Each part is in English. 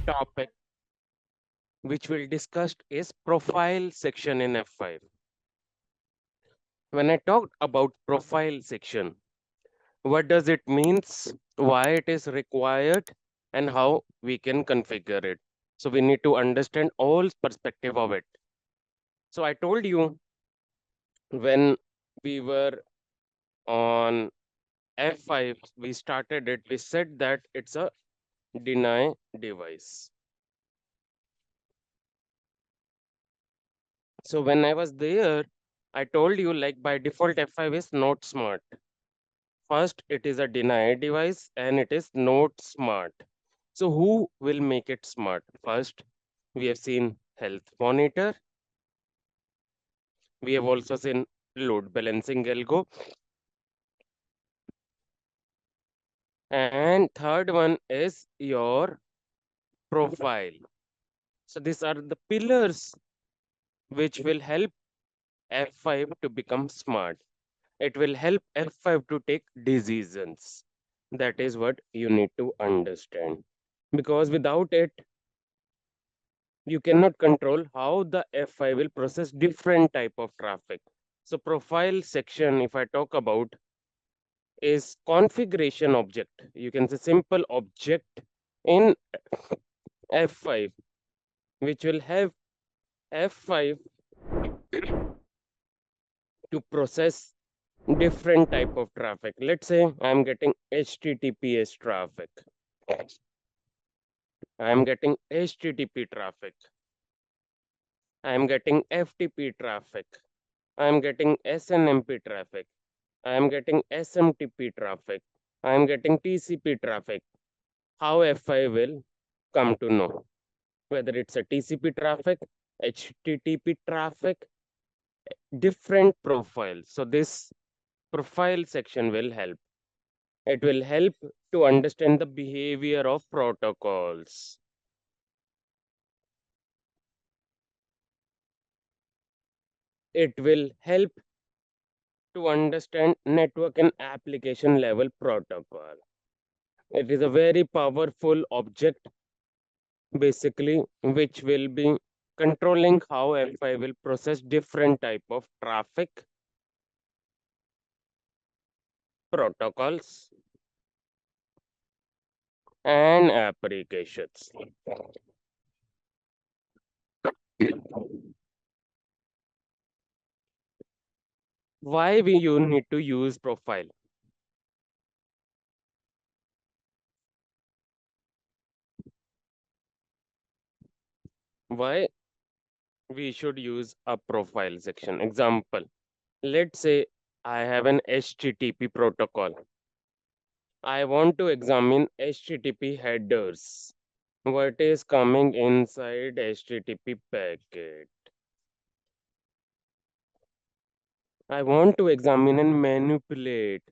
topic which we'll discuss is profile section in F5. When I talked about profile section, what does it means, why it is required, and how we can configure it. So we need to understand all perspective of it. So I told you when we were on F5, we started it, we said that it's a deny device. So when I was there, I told you like by default F5 is not smart. First, it is a deny device and it is not smart. So who will make it smart? First, we have seen health monitor. We have also seen load balancing algo. And third one is your profile. So these are the pillars which will help F5 to become smart. It will help F5 to take decisions. That is what you need to understand. Because without it, you cannot control how the F5 will process different type of traffic. So profile section, if I talk about, is configuration object. You can say simple object in F5, which will have F5 to process different type of traffic. Let's say I'm getting HTTPS traffic. I'm getting HTTP traffic. I'm getting FTP traffic. I'm getting SNMP traffic. I'm getting SMTP traffic. I'm getting TCP traffic. How F5 will come to know whether it's a TCP traffic, HTTP traffic, different profiles. So this profile section will help. It will help to understand the behavior of protocols. It will help to understand network and application level protocol. It is a very powerful object, basically, which will be controlling how F5 will process different type of traffic protocols and applications. Why we you need to use profile? Why we should use a profile section? Example, let's say I have an HTTP protocol. I want to examine HTTP headers. What is coming inside HTTP packet? I want to examine and manipulate.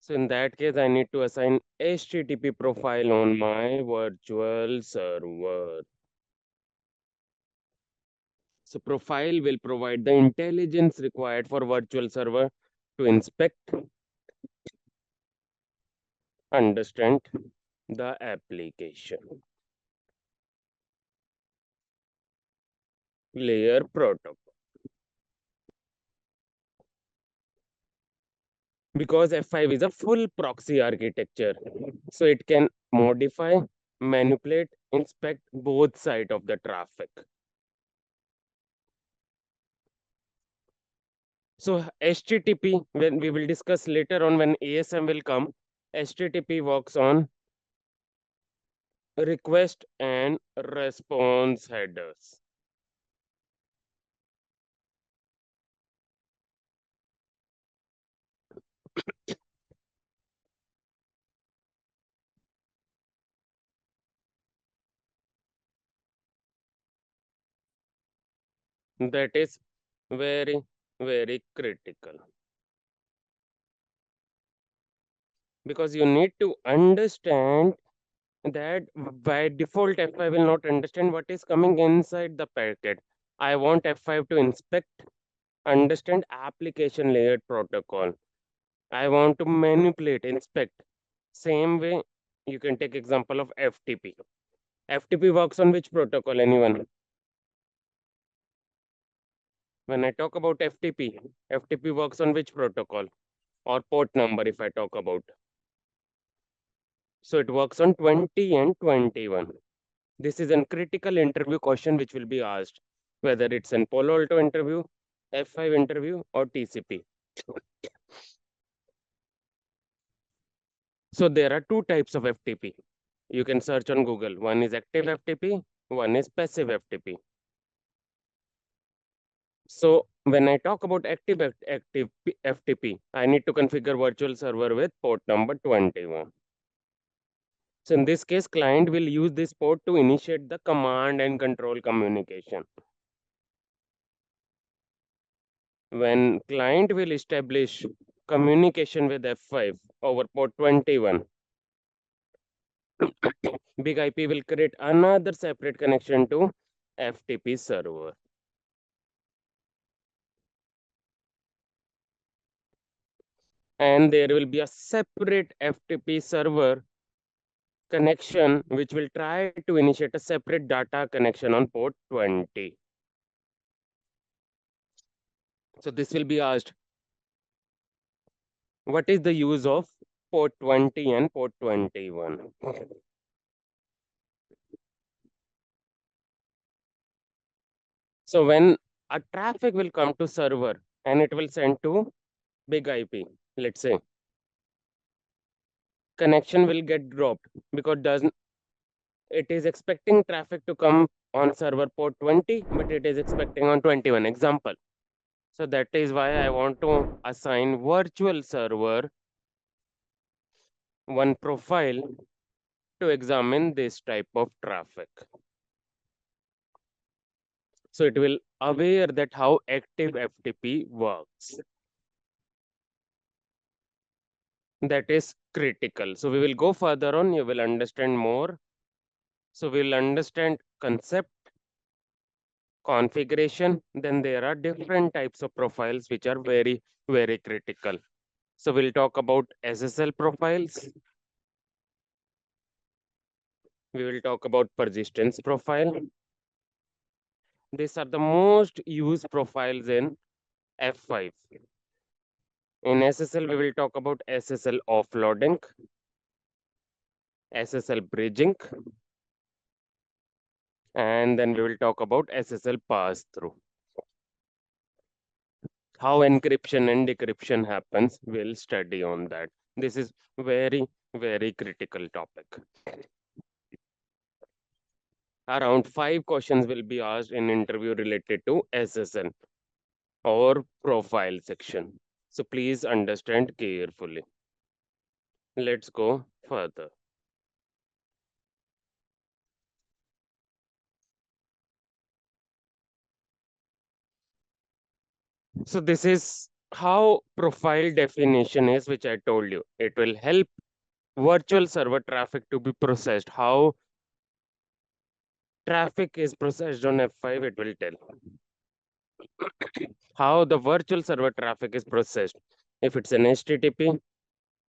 So in that case, I need to assign HTTP profile on my virtual server. So profile will provide the intelligence required for virtual server to inspect, understand the application layer protocol. Because F5 is a full proxy architecture, so it can modify, manipulate, inspect both sides of the traffic. So HTTP, when we will discuss later on when ASM will come, HTTP works on request and response headers. That is very, very critical. Because you need to understand that by default F5 will not understand what is coming inside the packet. I want F5 to inspect, understand application layered protocol. I want to manipulate, inspect. Same way, you can take example of FTP. FTP works on which protocol? Anyone? When I talk about FTP, FTP works on which protocol or port number if I talk about? So it works on 20 and 21. This is a critical interview question which will be asked, whether it's an Palo Alto interview, F5 interview, or TCP. So there are two types of FTP. You can search on Google. One is active FTP, one is passive FTP. So when I talk about active FTP, I need to configure virtual server with port number 21. So in this case, client will use this port to initiate the command and control communication. When client will establish communication with F5 over port 21, Big IP will create another separate connection to FTP server. And there will be a separate FTP server connection which will try to initiate a separate data connection on port 20. So this will be asked, what is the use of port 20 and port 21? So when a traffic will come to server and it will send to big IP, let's say, connection will get dropped because doesn't it is expecting traffic to come on server port 20, but it is expecting on 21 example. So that is why I want to assign virtual server one profile to examine this type of traffic. So it will aware that how active FTP works. That is critical. So we will go further on, you will understand more. So we'll understand concept, configuration, then there are different types of profiles which are very, very critical. So we'll talk about SSL profiles. We will talk about persistence profile. These are the most used profiles in F5. In SSL, we will talk about SSL offloading, SSL bridging, and then we will talk about SSL pass-through. How encryption and decryption happens, we'll study on that. This is very, very critical topic. Around 5 questions will be asked in interview related to SSL or profile section. So please understand carefully. Let's go further. So this is how profile definition is, which I told you. It will help virtual server traffic to be processed. How traffic is processed on F5, it will tell. How the virtual server traffic is processed. If it's an HTTP,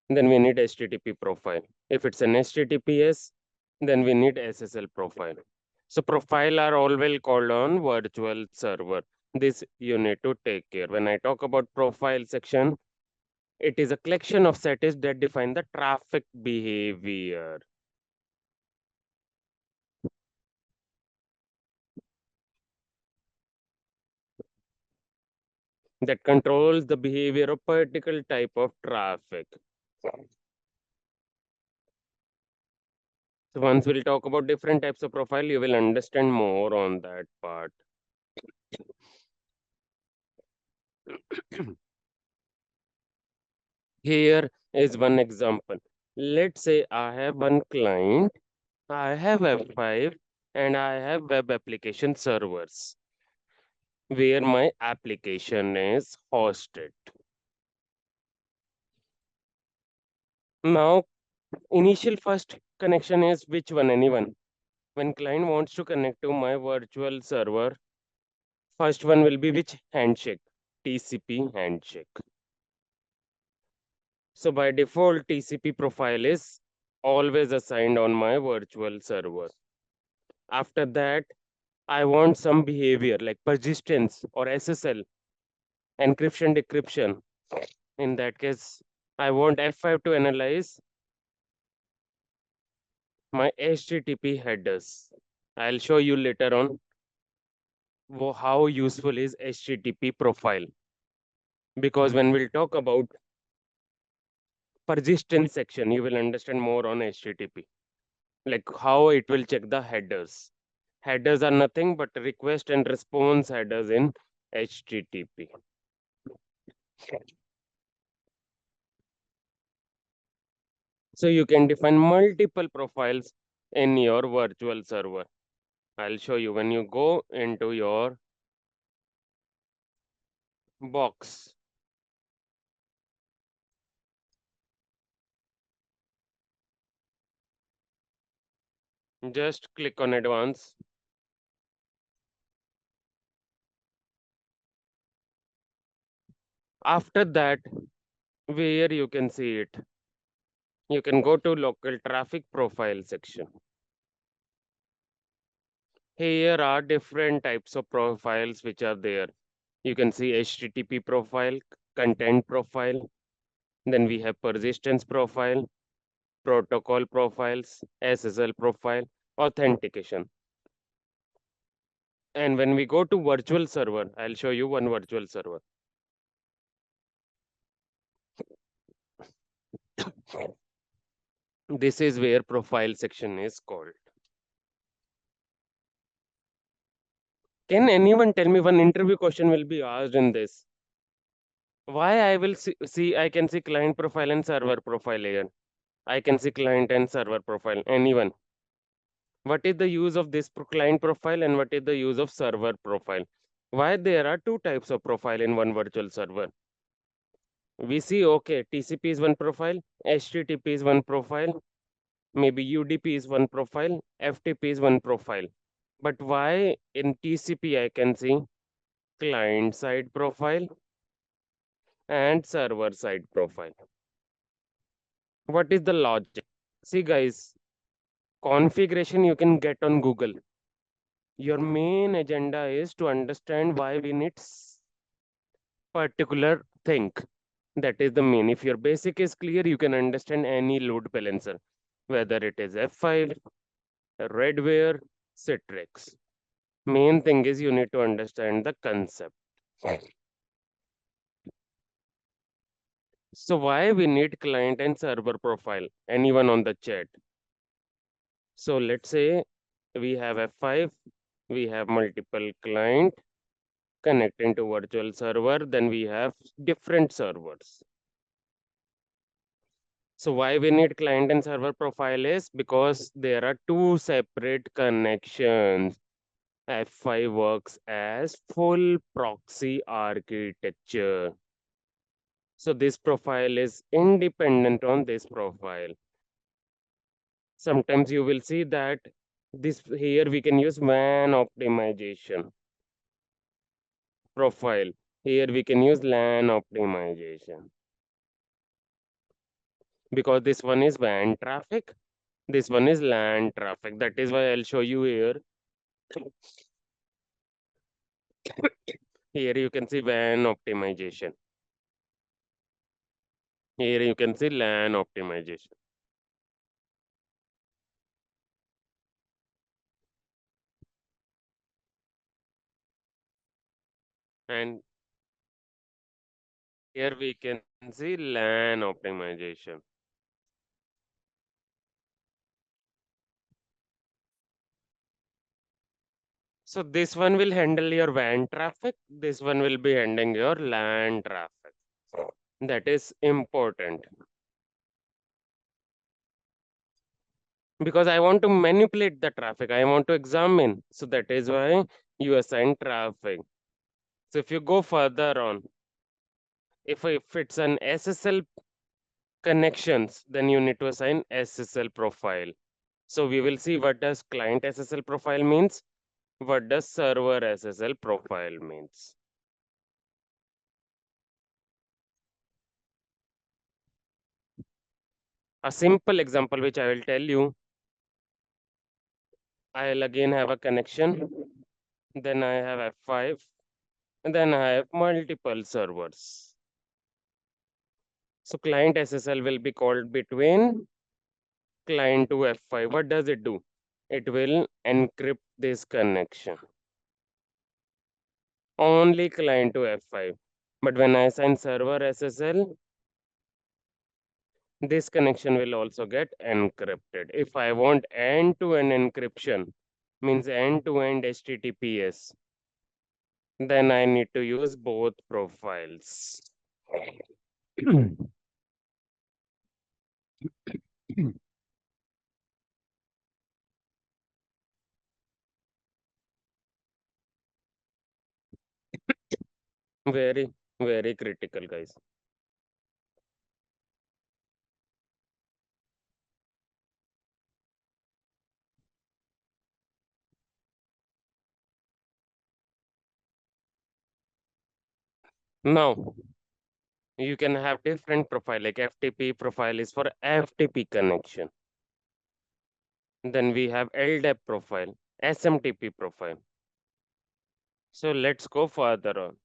then we need HTTP profile. If it's an HTTPS, then we need SSL profile. So profile are always called on virtual server. This you need to take care. When I talk about profile section, it is a collection of settings that define the traffic behavior. That controls the behavior of particular type of traffic. So once we'll talk about different types of profile, you will understand more on that part. Here is one example. Let's say I have one client, I have F5, and I have web application servers where my application is hosted. Now, initial first connection is which one? Anyone? When client wants to connect to my virtual server, first one will be which handshake? TCP handshake. So by default, TCP profile is always assigned on my virtual server. After that, I want some behavior like persistence or SSL, encryption, decryption. In that case, I want F5 to analyze my HTTP headers. I'll show you later on how useful is HTTP profile. Because when we'll talk about persistence section, you will understand more on HTTP, like how it will check the headers. Headers are nothing but request and response headers in HTTP. So you can define multiple profiles in your virtual server. I'll show you when you go into your box. Just click on advanced. After that, where you can see it, you can go to local traffic profile section. Here are different types of profiles which are there. You can see HTTP profile, content profile, then we have persistence profile, protocol profiles, SSL profile, authentication. And when we go to virtual server, I'll show you one virtual server. This is where profile section is called. Can anyone tell me one interview question will be asked in this? Why I will see I can see client profile and server profile here. I can see client and server profile. Anyone? What is the use of this client profile and what is the use of server profile? Why there are two types of profile in one virtual server? We see, okay, TCP is one profile, HTTP is one profile, maybe UDP is one profile, FTP is one profile. But why in TCP I can see client side profile and server side profile? What is the logic? See, guys, configuration you can get on Google. Your main agenda is to understand why we need particular thing. That is the main. If your basic is clear, you can understand any load balancer, whether it is F5, Redware, Citrix. Main thing is you need to understand the concept. So why we need client and server profile? Anyone on the chat? So let's say we have F5, we have multiple client connecting to virtual server, then we have different servers. So why we need client and server profile is because there are two separate connections. F5 works as full proxy architecture. So this profile is independent on this profile. Sometimes you will see that this here we can use WAN optimization profile. Here we can use LAN optimization because this one is WAN traffic, this one is LAN traffic. That is why I'll show you here. Here you can see WAN optimization. Here you can see LAN optimization. And here we can see LAN optimization. So this one will handle your WAN traffic. This one will be handling your LAN traffic. That is important because I want to manipulate the traffic. I want to examine. So that is why you assign traffic. So if you go further on, if it's an SSL connections, then you need to assign SSL profile. So we will see what does client SSL profile means, what does server SSL profile means. A simple example which I will tell you, I'll again have a connection. Then I have F5. And then I have multiple servers. So client SSL will be called between client to F5. What does it do? It will encrypt this connection. Only client to F5. But when I assign server SSL, this connection will also get encrypted. If I want end-to-end encryption, means end-to-end HTTPS, then I need to use both profiles. Very, very critical, guys. Now, you can have different profile, like FTP profile is for FTP connection. Then we have LDAP profile, SMTP profile. So let's go further on.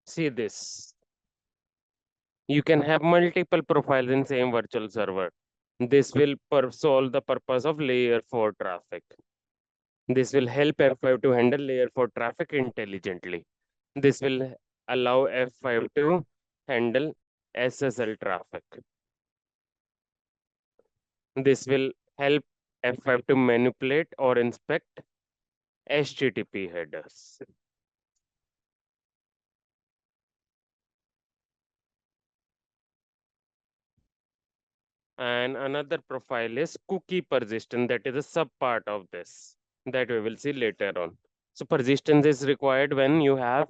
See this. You can have multiple profiles in same virtual server. This will solve the purpose of layer 4 traffic. This will help F5 to handle layer 4 traffic intelligently. This will allow F5 to handle SSL traffic. This will help F5 to manipulate or inspect HTTP headers. And another profile is cookie persistence, that is a sub part of this that we will see later on. So persistence is required when you have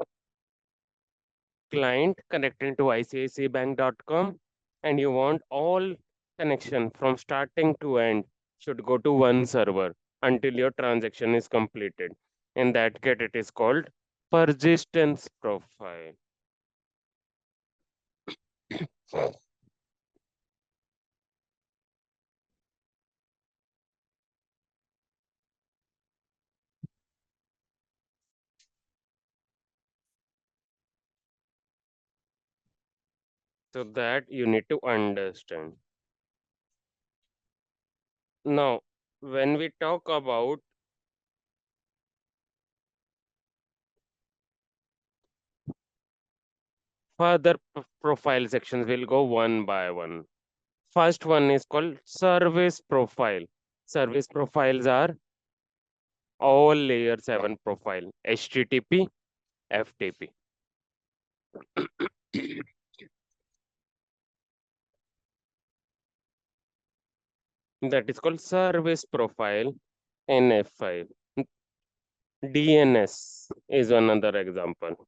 client connecting to icicbank.com and you want all connection from starting to end should go to one server until your transaction is completed. In that case, it is called persistence profile. So that you need to understand. Now, when we talk about further profile sections, we'll go one by one. First one is called service profile. Service profiles are all layer 7 profile, HTTP, FTP. That is called service profile in F5. DNS is another example.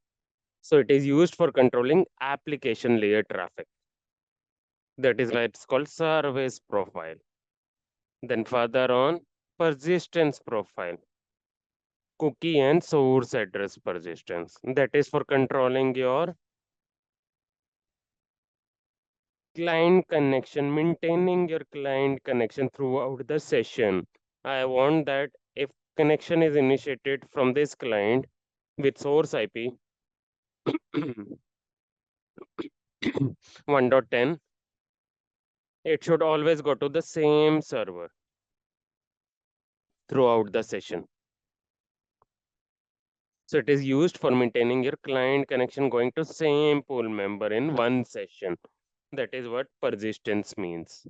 So it is used for controlling application layer traffic. That is why it's called service profile. Then further on, persistence profile, cookie and source address persistence. That is for controlling your client connection, maintaining your client connection throughout the session. I want that if connection is initiated from this client with source IP 1.10, it should always go to the same server throughout the session. So it is used for maintaining your client connection going to same pool member in one session. That is what persistence means.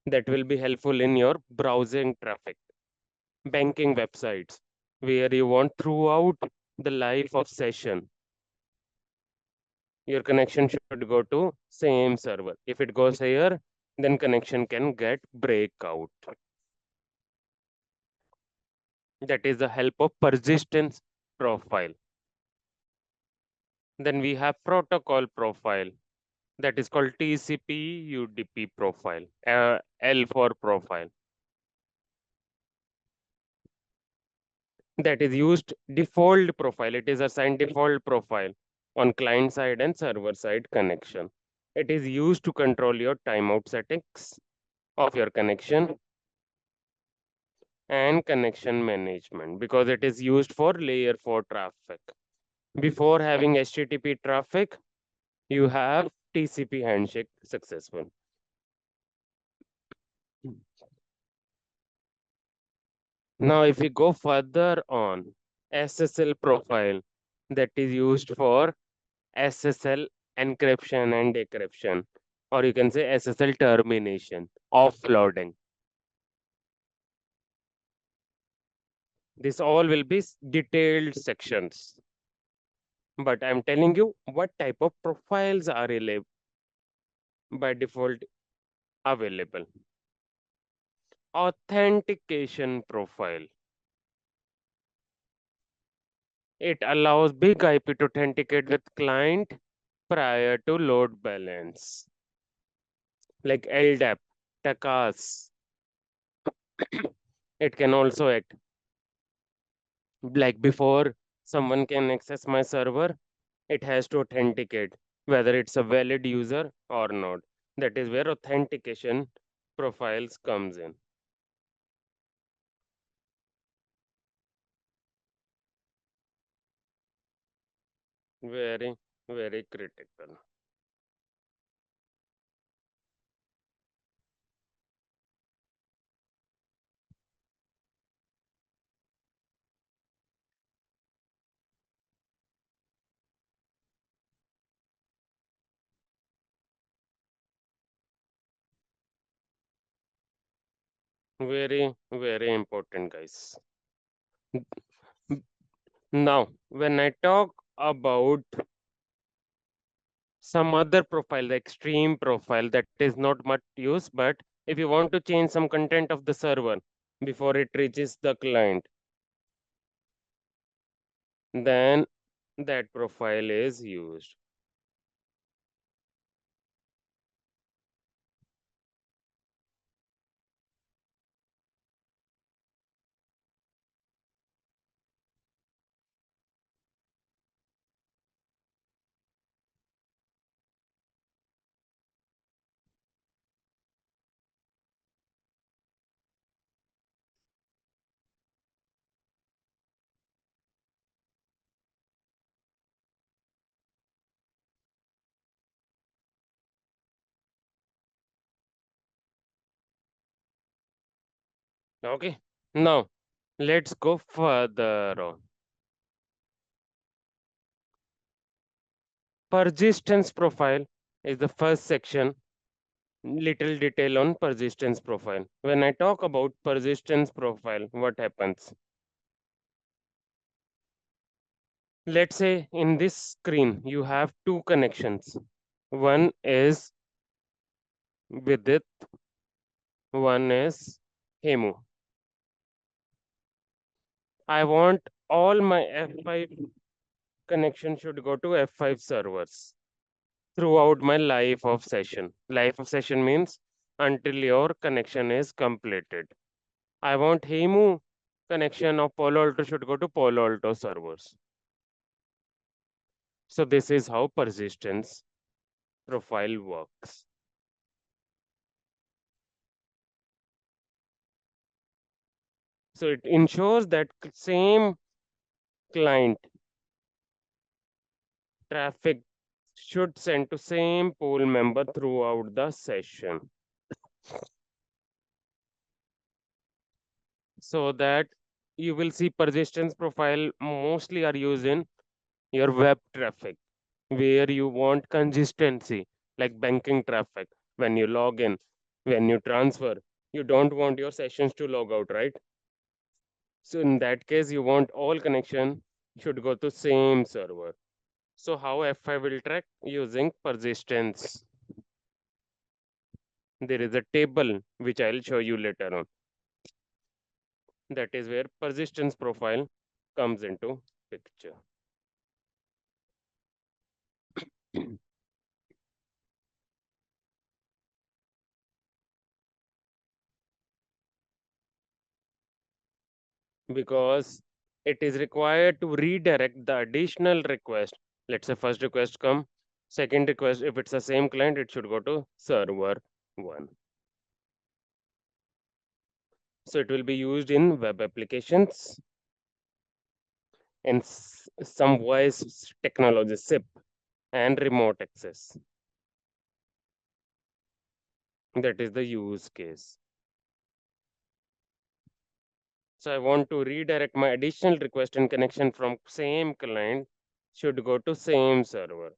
That will be helpful in your browsing traffic, banking websites, where you want throughout the life of session, your connection should go to same server. If it goes here, then connection can get breakout. That is the help of persistence profile. Then we have protocol profile. That is called TCP UDP profile, L for profile. That is used default profile. It is assigned default profile on client side and server side connection. It is used to control your timeout settings of your connection and connection management because it is used for layer 4 traffic. Before having HTTP traffic, you have TCP handshake successful. Now, if we go further on, SSL profile that is used for SSL encryption and decryption, or you can say SSL termination, offloading. This all will be detailed sections, but I'm telling you what type of profiles are by default available. Authentication profile. It allows big IP to authenticate with client prior to load balance, like LDAP, TACAS. It can also act like before someone can access my server, it has to authenticate whether it's a valid user or not. That is where authentication profiles comes in. Very, very critical. Very, very important, guys. Now, when I talk about some other profile, the extreme profile that is not much use, but if you want to change some content of the server before it reaches the client, then that profile is used. Okay, now let's go further on. Persistence profile is the first section. Little detail on persistence profile. When I talk about persistence profile, what happens? Let's say in this screen you have two connections. One is Vidit, one is Hemu. I want all my F5 connection should go to F5 servers throughout my life of session. Life of session means until your connection is completed. I want Hemu connection of Palo Alto should go to Palo Alto servers. So this is how persistence profile works. So it ensures that same client traffic should send to same pool member throughout the session so that you will see persistence profile mostly are used in your web traffic where you want consistency like banking traffic when you log in, when you transfer, you don't want your sessions to log out, right? So in that case you want all connection should go to same server. So how F5 will track using persistence? There is a table which I'll show you later on. That is where persistence profile comes into picture. Because it is required to redirect the additional request. Let's say first request come, Second request, if it's the same client, it should go to server 1. So it will be used in web applications and some voice technology, SIP, and remote access. That is the use case. So I want to redirect my additional request and connection from same client should go to same server.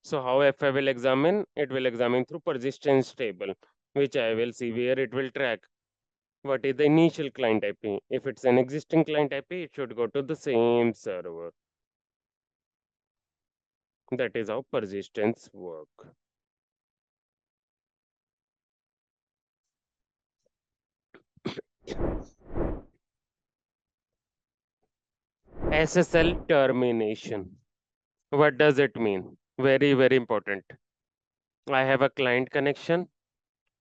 So how FI will examine? It will examine through persistence table, which I will see where it will track what is the initial client IP. If it's an existing client IP, it should go to the same server. That is how persistence work. SSL termination. What does it mean? Very, very important. I have a client connection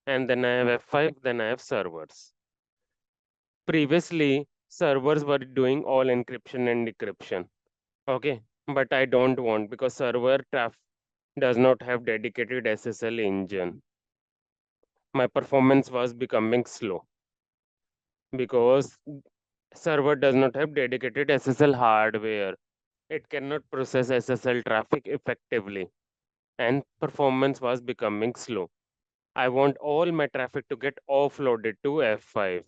and then I have F5, then I have servers. Previously, servers were doing all encryption and decryption. Okay, but I don't want because server traffic does not have dedicated SSL engine. My performance was becoming slow because server does not have dedicated SSL hardware. It cannot process SSL traffic effectively and performance was becoming slow. I want all my traffic to get offloaded to F5.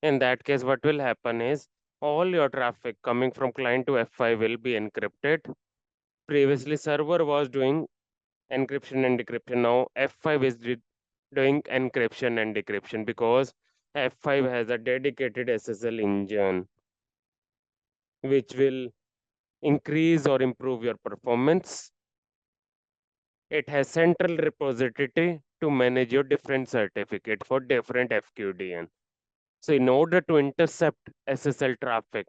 In that case, what will happen is all your traffic coming from client to F5 will be encrypted. Previously, server was doing encryption and decryption. Now, F5 is doing encryption and decryption because F5 has a dedicated SSL engine which will increase or improve your performance. It has central repository to manage your different certificate for different FQDN. So in order to intercept SSL traffic,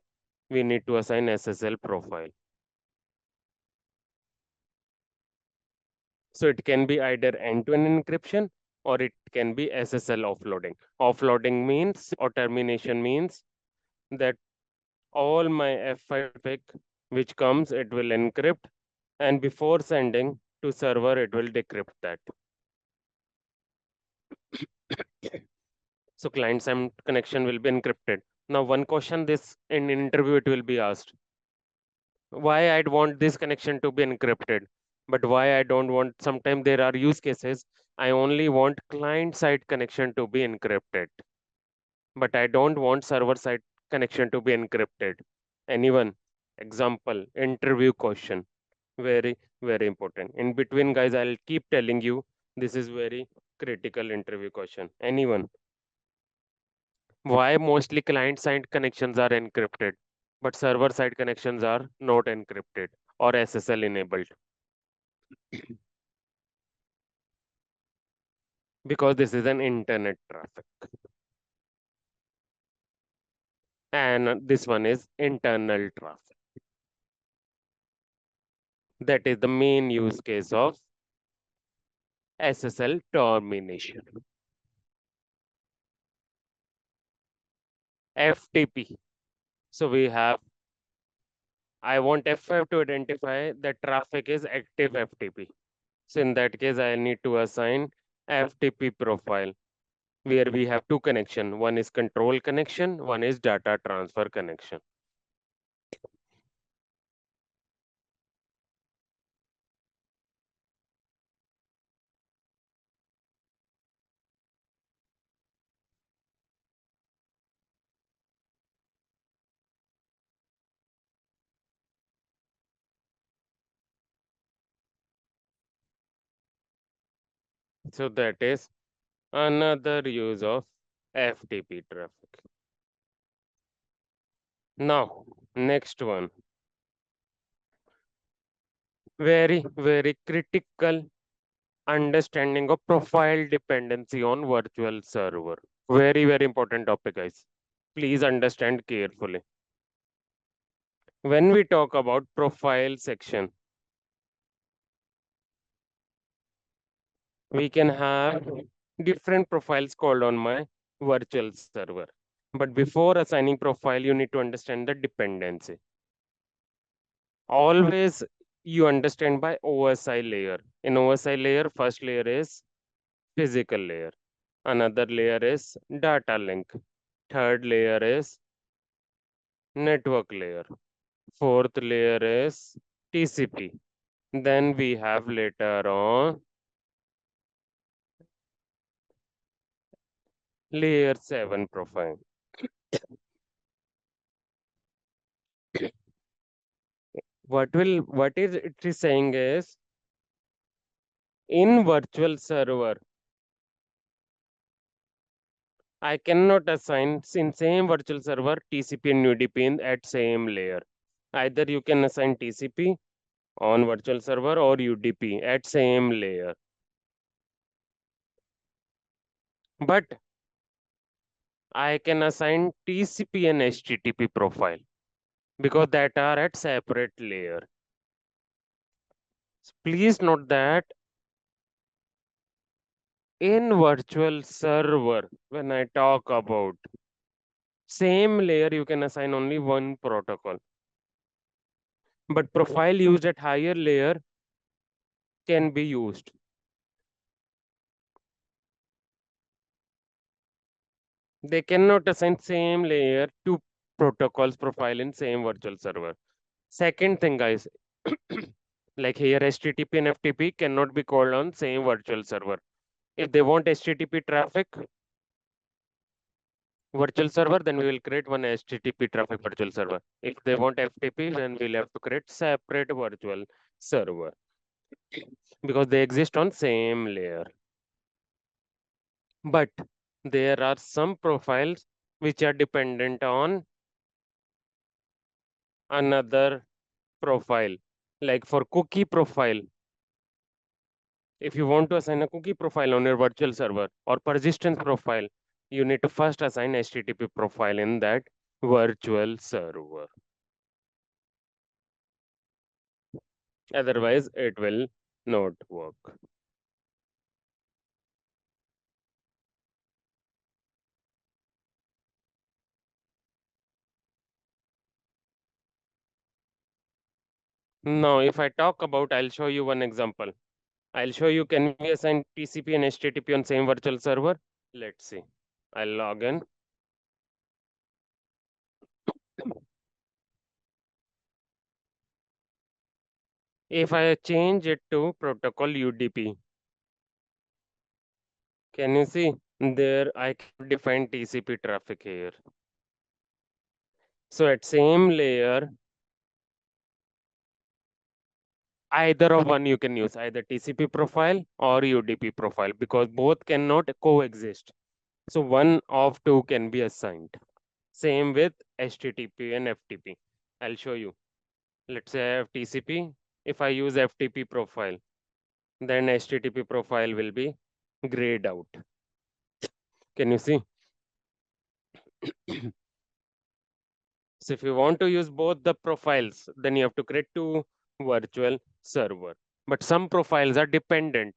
we need to assign SSL profile. So it can be either end-to-end encryption or it can be SSL offloading. Offloading means or termination means that all my F5 traffic which comes, it will encrypt and before sending to server, it will decrypt that. So client side connection will be encrypted. Now one question this in interview it will be asked. Why I'd want this connection to be encrypted, but why I don't want, sometimes there are use cases, I only want client side connection to be encrypted, but I don't want server side connection to be encrypted. Anyone? Example, interview question. Very, very important. In between, guys, I'll keep telling you this is very critical interview question. Anyone? Why mostly client side connections are encrypted, but server side connections are not encrypted or SSL enabled? Because this is an internet traffic. And this one is internal traffic. That is the main use case of SSL termination. FTP. So we have, I want F5 to identify that traffic is active FTP. So in that case, I need to assign FTP profile where we have two connection. One is control connection, one is data transfer connection. So that is another use of FTP traffic. Now, next one. Very, very critical understanding of profile dependency on virtual server. Very, very important topic, guys. Please understand carefully. When we talk about profile section, we can have different profiles called on my virtual server. But before assigning profile, you need to understand the dependency. Always you understand by OSI layer. In OSI layer, first layer is physical layer. Another layer is data link. Third layer is network layer. Fourth layer is TCP. Then we have later on layer 7 profile. What is it is saying is in virtual server, I cannot assign in same virtual server TCP and UDP at same layer. Either you can assign TCP on virtual server or UDP at same layer. But I can assign TCP and HTTP profile because that are at separate layer. Please note that in virtual server, when I talk about same layer, you can assign only one protocol. But profile used at higher layer can be used. They cannot assign same layer to protocols profile in same virtual server. Second thing, guys, like here HTTP and FTP cannot be called on same virtual server. If they want HTTP traffic virtual server, then we will create one HTTP traffic virtual server. If they want FTP, then we'll have to create separate virtual server because they exist on same layer. But there are some profiles which are dependent on another profile. Like for cookie profile, if you want to assign a cookie profile on your virtual server or persistence profile, you need to first assign HTTP profile in that virtual server. Otherwise, it will not work. Now, if I talk about, I'll show you one example. I'll show you, can we assign TCP and HTTP on same virtual server? Let's see. I'll log in. If I change it to protocol UDP, can you see? There I can define TCP traffic here. So at same layer, either of one you can use, either TCP profile or UDP profile, because both cannot coexist. So one of two can be assigned. Same with HTTP and FTP. I'll show you. Let's say I have TCP. If I use FTP profile, then HTTP profile will be grayed out. Can you see? So if you want to use both the profiles, then you have to create two virtual server. But some profiles are dependent.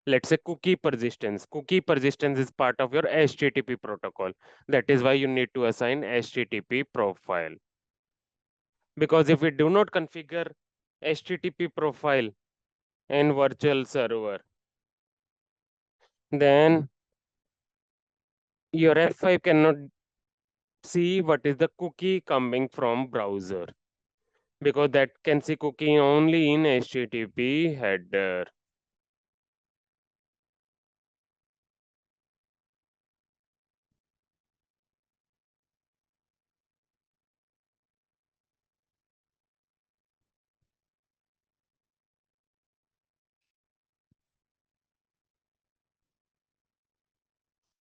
Let's say cookie persistence. Cookie persistence is part of your HTTP protocol. That is why you need to assign HTTP profile. Because if we do not configure HTTP profile in virtual server, then your F5 cannot see what is the cookie coming from browser because that can see cookie only in HTTP header.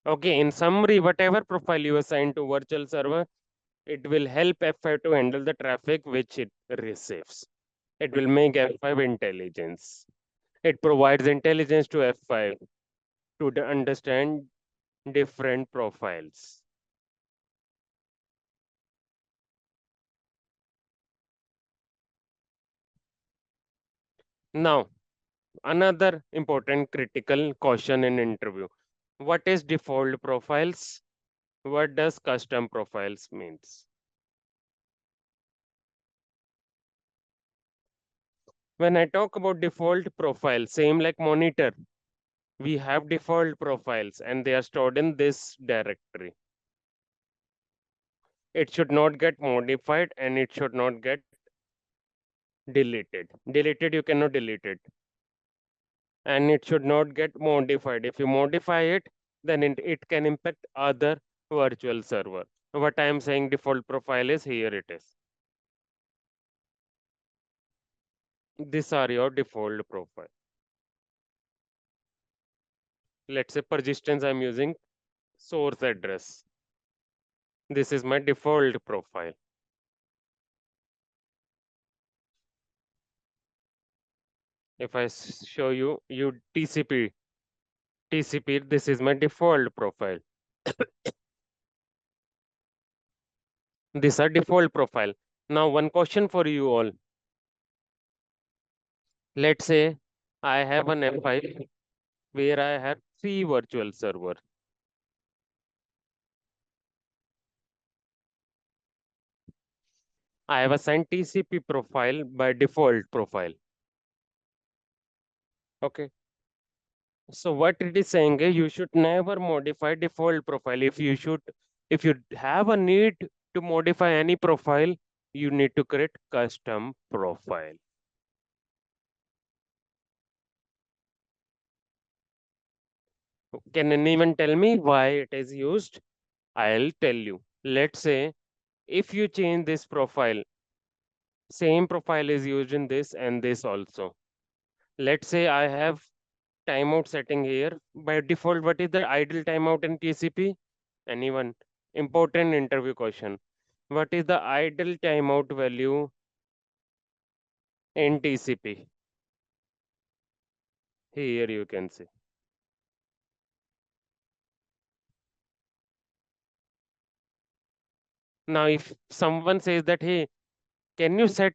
Okay, in summary, whatever profile you assign to virtual server, it will help F5 to handle the traffic which it receives. It will make F5 intelligence. It provides intelligence to F5 to understand different profiles. Now, another important critical caution in interview. What is default profiles? What does custom profiles means? When I talk about default profile, same like monitor, we have default profiles and they are stored in this directory. It should not get modified and it should not get deleted. Deleted, you cannot delete it. And it should not get modified. If you modify it, then it can impact other virtual server. What I am saying default profile is here it is. These are your default profile. Let's say persistence I'm using source address. This is my default profile. If I show you TCP, this is my default profile. These are default profile. Now one question for you all. Let's say I have an F5 where I have three virtual server. I have assigned TCP profile by default profile. Okay. So what it is saying is you should never modify default profile. If you have a need to modify any profile, you need to create custom profile. Can anyone tell me why it is used? I'll tell you. Let's say if you change this profile, same profile is used in this and this also. Let's say I have timeout setting here. By default, what is the idle timeout in TCP? Anyone? Important interview question. What is the idle timeout value in TCP? Here you can see. Now, if someone says that, hey, can you set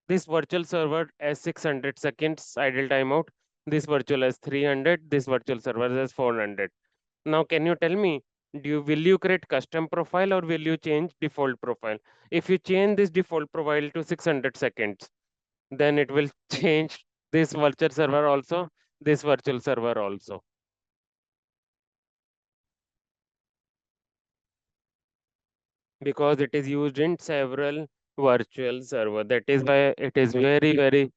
this virtual server as 600 seconds idle timeout? This virtual as 300, this virtual server as 400. Now, can you tell me, will you create custom profile or will you change default profile? If you change this default profile to 600 seconds, then it will change this virtual server also, this virtual server also, because it is used in several virtual server. That is why it is very, very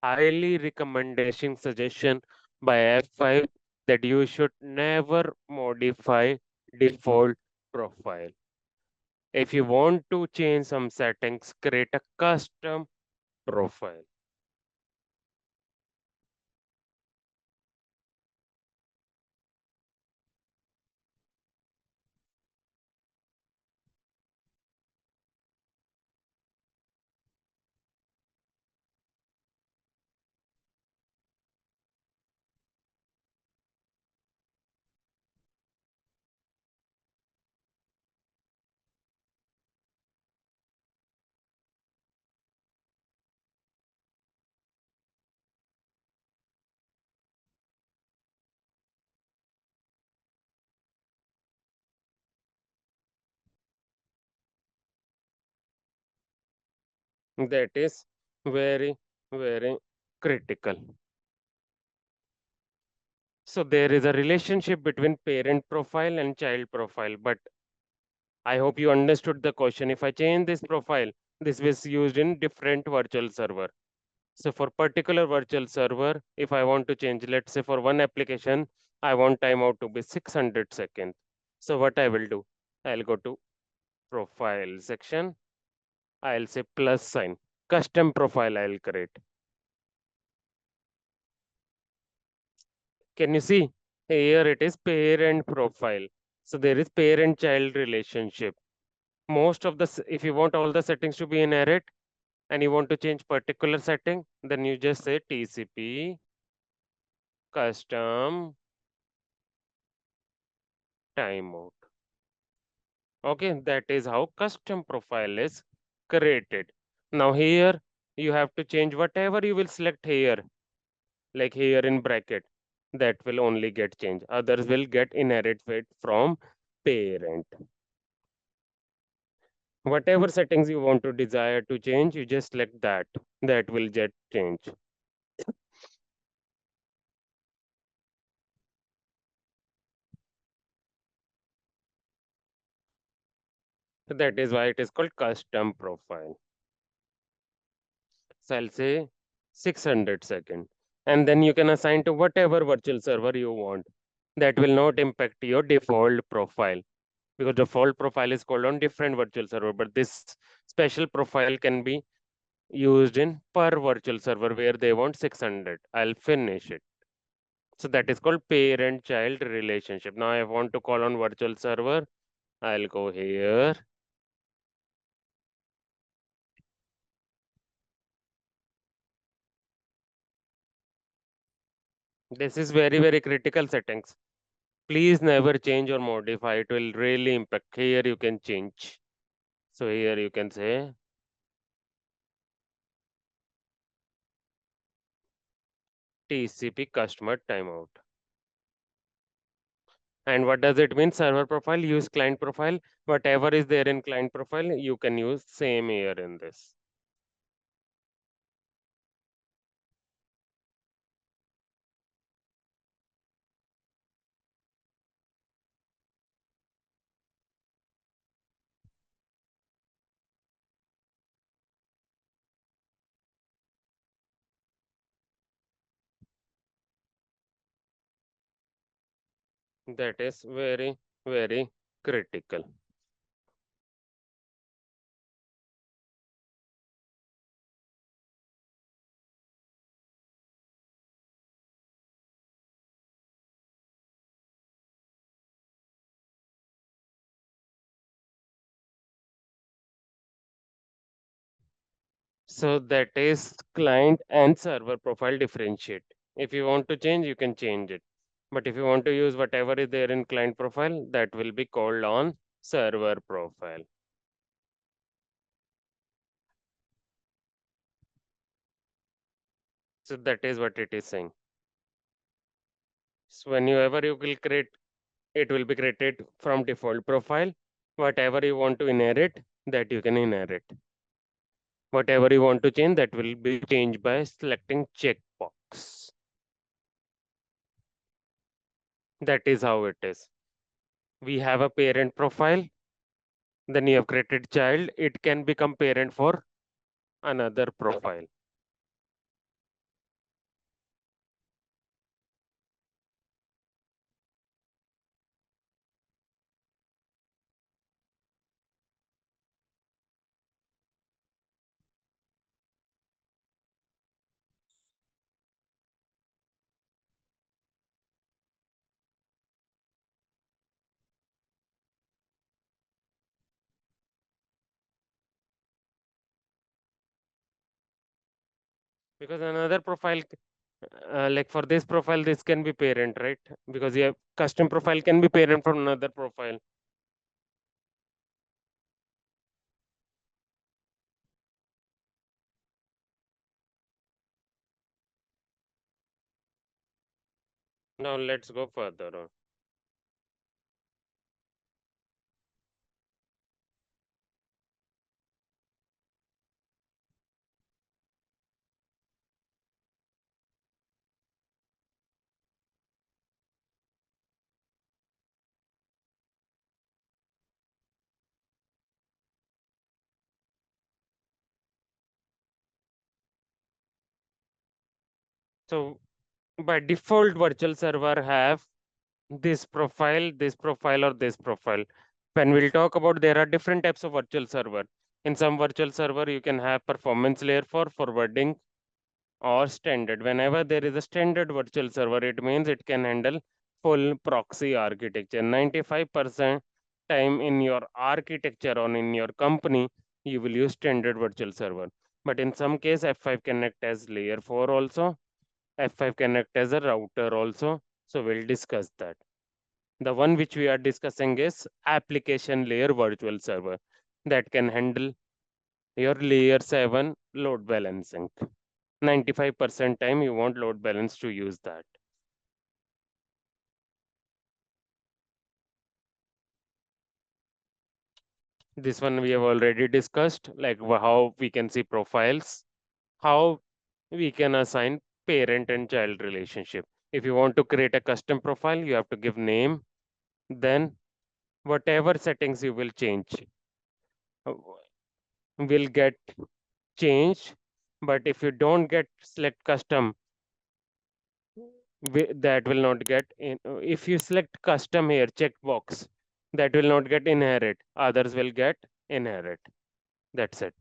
highly recommendation suggestion by F5 that you should never modify default profile. If you want to change some settings, create a custom profile. That is very, very critical. So there is a relationship between parent profile and child profile, but I hope you understood the question. If I change this profile, this was used in different virtual server. So for particular virtual server, if I want to change, let's say for one application, I want timeout to be 600 seconds. So what I will do, I'll go to profile section. I'll say plus sign, custom profile I'll create. Can you see? Here it is parent profile. So there is parent child relationship. Most of the, if you want all the settings to be inherit and you want to change particular setting, then you just say TCP custom timeout. Okay, that is how custom profile is created. Now here you have to change whatever you will select here, like here in bracket, that will only get changed. Others will get inherited from parent. Whatever settings you want to desire to change, you just select that. That will get changed. So that is why it is called custom profile. So I'll say 600 second. And then you can assign to whatever virtual server you want. That will not impact your default profile because default profile is called on different virtual server. But this special profile can be used in per virtual server where they want 600. I'll finish it. So that is called parent-child relationship. Now I want to call on virtual server. I'll go here. This is very, very critical settings. Please never change or modify. It will really impact. Here you can change. So here you can say TCP customer timeout. And what does it mean? Server profile, use client profile. Whatever is there in client profile, you can use same here in this. That is very, very critical. So that is client and server profile differentiate. If you want to change, you can change it. But if you want to use whatever is there in client profile, that will be called on server profile. So that is what it is saying. So whenever you will create, it will be created from default profile. Whatever you want to inherit, that you can inherit. Whatever you want to change, that will be changed by selecting checkbox. That is how it is. We have a parent profile, then you have created child, it can become parent for another profile. Because another profile, like for this profile, this can be parent, right? Because your custom profile can be parent from another profile. Now let's go further on. So by default, virtual server have this profile, or this profile. When we'll talk about, there are different types of virtual server. In some virtual server, you can have performance layer for forwarding or standard. Whenever there is a standard virtual server, it means it can handle full proxy architecture. 95% time in your architecture or in your company, you will use standard virtual server. But in some case, F5 can act as layer 4 also. F5 can act as a router also. So we'll discuss that. The one which we are discussing is application layer virtual server that can handle your layer 7 load balancing. 95% time you want load balance to use that. This one we have already discussed, like how we can see profiles, how we can assign parent and child relationship. If you want to create a custom profile, you have to give name, then whatever settings you will change uh, will get changed. But if you don't get select custom, that will not get in. If you select custom here, checkbox, that will not get inherit. Others will get inherit. That's it.